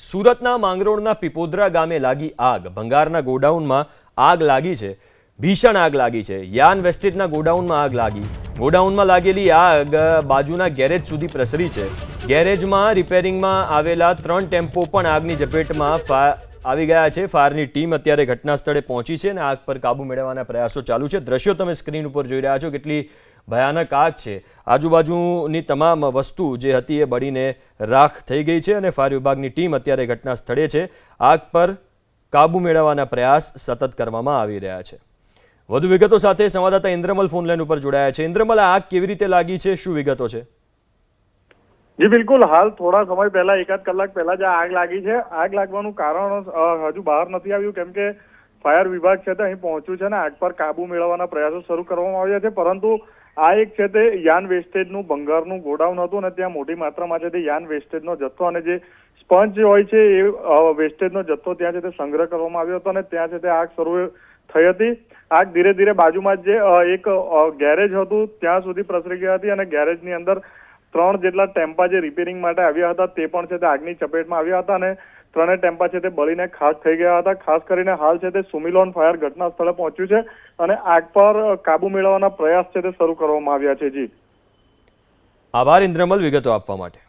સુરતના માંગરોળના પીપોદરા ગામે લાગી આગ। ભંગારના ગોડાઉનમાં આગ લાગી છે। ભીષણ આગ લાગી છે। યાન વેસ્ટેજના ગોડાઉનમાં આગ લાગી। ગોડાઉનમાં લાગેલી આગ બાજુના ગેરેજ સુધી પ્રસરી છે। ગેરેજમાં રિપેરિંગમાં આવેલા 3 ટેમ્પો પણ આગની ઝપેટમાં આવી ગયા છે। ફાયરની ટીમ અત્યારે ઘટના સ્થળે પહોંચી છે અને આગ પર કાબુ મેળવવાના પ્રયાસો ચાલુ છે। દ્રશ્યો તમે સ્ક્રીન ઉપર જોઈ રહ્યા છો, કેટલી ભયાનક આગ છે। આજુબાજુની તમામ વસ્તુ જે હતી એ બળીને રાખ થઈ ગઈ છે અને ફાયર વિભાગની ટીમ અત્યારે ઘટના સ્થળે છે। આગ પર કાબુ મેળવવાના પ્રયાસ સતત કરવામાં આવી રહ્યા છે। વધુ વિગતો સાથે સંવાદદાતા ઇન્દ્રમલ ફોનલાઈન ઉપર જોડાયા છે। ઇન્દ્રમલ, આ આગ કેવી રીતે લાગી છે, શું વિગતો છે? જી બિલકુલ, હાલ થોડા સમય પહેલા, એકાદ કલાક પહેલા જ આગ લાગી છે। આગ લાગવાનું કારણ હજુ બહાર નથી આવ્યું, કેમ કે ફાયર વિભાગ છે તે અહીં પહોંચ્યું છે અને આગ પર કાબુ મેળવવાના પ્રયાસો શરૂ કરવામાં આવ્યા છે। પરંતુ આ એક છે તે યાન વેસ્ટેજનું ભંગારનું ગોડાઉન હતું અને ત્યાં મોટી માત્રામાં છે તે યાન વેસ્ટેજનો જથ્થો અને જે સ્પંજ હોય છે એ વેસ્ટેજનો જથ્થો ત્યાં છે તે સંગ્રહ કરવામાં આવ્યો હતો અને ત્યાં છે તે આગ શરૂ થઈ હતી। આગ ધીરે ધીરે બાજુમાં જે એક ગેરેજ હતું ત્યાં સુધી પ્રસરી ગઈ હતી અને ગેરેજની અંદર 3 જેટલા ટેમ્પા જે રિપેરિંગ માટે આવ્યા હતા તે પણ છે તે આગની ચપેટમાં આવ્યા હતા અને 3 ટેમ્પા છે તે બળીને ખાખ થઈ ગયા હતા। ખાસ કરીને હાલ છે તે સુમિલોન ફાયર ઘટના સ્થળે પહોંચ્યું છે અને આગ પર કાબુ મેળવવાના પ્રયાસ છે તે શરૂ કરવામાં આવ્યા છે। જી આભાર ઇન્દ્રમલ વિગતો આપવા માટે।